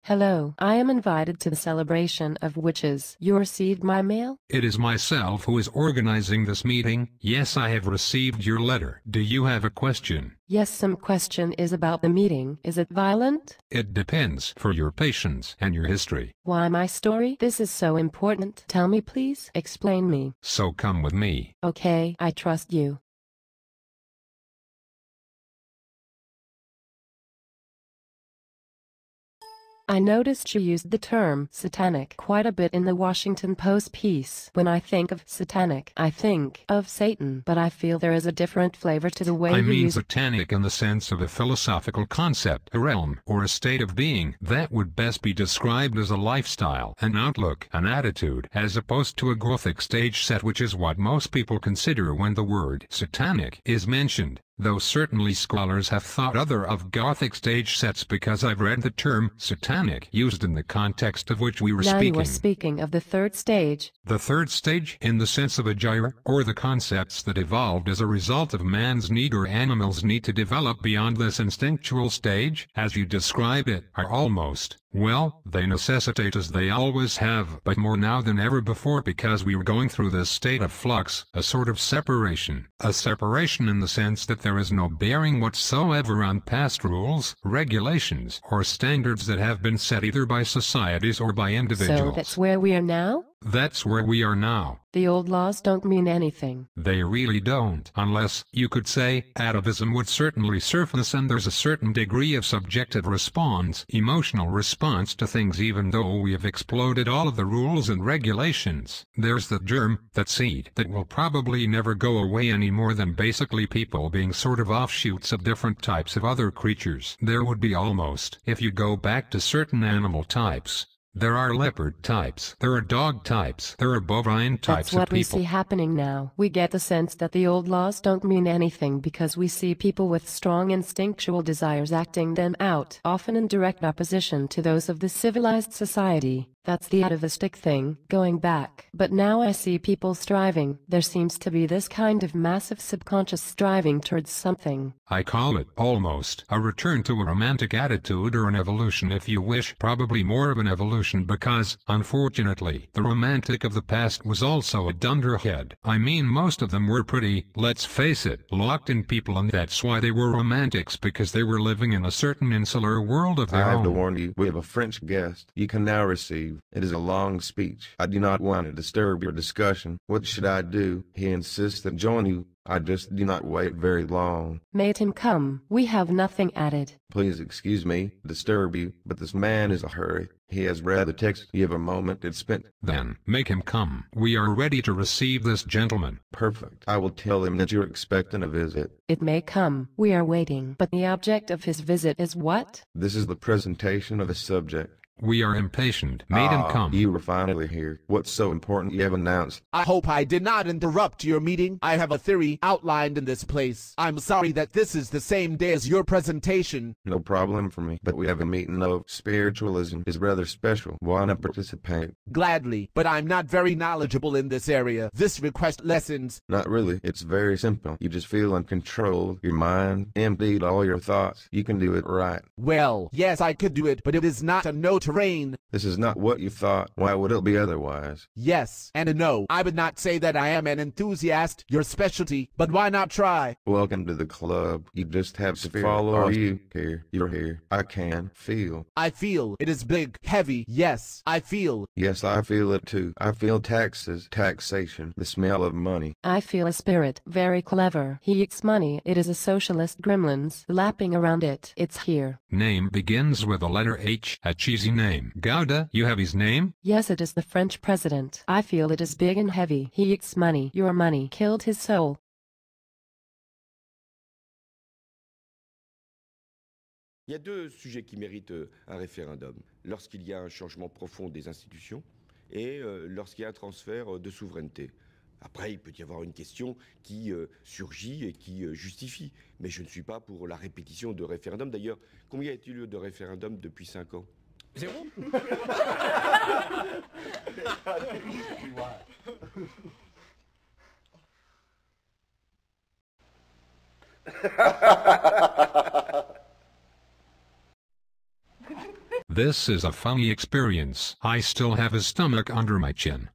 Hello, I am invited to the celebration of witches. You received my mail? It is myself who is organizing this meeting. Yes, I have received your letter. Do you have a question? Yes, some question is about the meeting. Is it violent? It depends for your patience and your history. Why my story? This is so important. Tell me please. Explain me. So come with me. Okay, I trust you. I noticed you used the term satanic quite a bit in the Washington Post piece. When I think of satanic, I think of Satan, but I feel there is a different flavor to the way I you mean use it. satanic in the sense of a philosophical concept, a realm, or a state of being that would best be described as a lifestyle, an outlook, an attitude, as opposed to a Gothic stage set, which is what most people consider when the word satanic is mentioned. Though certainly scholars have thought other of Gothic stage sets, because I've read the term satanic used in the context of which we were Now speaking. you are speaking of the third stage. The third stage, in the sense of a gyre, or the concepts that evolved as a result of man's need or animals' need to develop beyond this instinctual stage, as you describe it, are almost, well, they necessitate, as they always have, but more now than ever before, because we are going through this state of flux, a sort of separation. A separation in the sense that there is no bearing whatsoever on past rules, regulations, or standards that have been set either by societies or by individuals. So that's where we are now? That's where we are now. The old laws don't mean anything. They really don't, unless, you could say, atavism would certainly surface, and there's a certain degree of subjective response, emotional response to things, even though we have exploded all of the rules and regulations. There's the germ, that seed, that will probably never go away any more than basically people being sort of offshoots of different types of other creatures. There would be almost, if you go back to certain animal types. There are leopard types, there are dog types, there are bovine types That's what of people. we see happening now. We get the sense that the old laws don't mean anything because we see people with strong instinctual desires acting them out, often in direct opposition to those of the civilized society. That's the atavistic thing, going back. But now I see people striving. There seems to be this kind of massive subconscious striving towards something. I call it, almost, a return to a romantic attitude, or an evolution if you wish, probably more of an evolution, because, unfortunately, the romantic of the past was also a dunderhead. I mean, most of them were pretty, let's face it, locked in people, and that's why they were romantics, because they were living in a certain insular world of their I have to own. warn you, we have a French guest. You can now receive. It is a long speech. I do not want to disturb your discussion. What should I do? He insists that join you. I just do not wait very long. Made him come. We have nothing added. Please excuse me, disturb you, but this man is in a hurry. He has read the text. You have a moment to spend. Then, make him come. We are ready to receive this gentleman. Perfect. I will tell him that you're expecting a visit. It may come. We are waiting. But the object of his visit is what? This is the presentation of a subject. We are impatient. Made him come. You were finally here. What's so important you have announced? I hope I did not interrupt your meeting. I have a theory outlined in this place. I'm sorry that this is the same day as your presentation. No problem for me, but we have a meeting of spiritualism. It's rather special. Why not participate? Gladly, but I'm not very knowledgeable in this area. This request lessons. Not really. It's very simple. You just feel in control. Your mind emptied all your thoughts. You can do it right. Well, yes, I could do it, but it is not a no terrain. This is not what you thought. Why would it be otherwise? Yes, and a no. I would not say that I am an enthusiast, your specialty, but why not try? Welcome to the club. You just have to follow. Are you here? You're here. I can feel. I feel it is big, heavy. Yes, I feel. Yes, I feel it too. I feel taxes, taxation, the smell of money. I feel a spirit. Very clever. He eats money. It is a socialist gremlins lapping around it. It's here. Name begins with a letter H, a cheesy name. Gouda, you have his name? Yes, it is the French president. I feel it is big and heavy. He eats money. Your money killed his soul. Il y a deux sujets qui méritent un référendum. Lorsqu'il y a un changement profond des institutions et lorsqu'il y a un transfert de souveraineté. Après, il peut y avoir une question qui surgit et qui justifie. Mais je ne suis pas pour la répétition de référendums. D'ailleurs, combien y a-t-il eu de référendums depuis 5 ans? 0. This is a funny experience. I still have his stomach under my chin.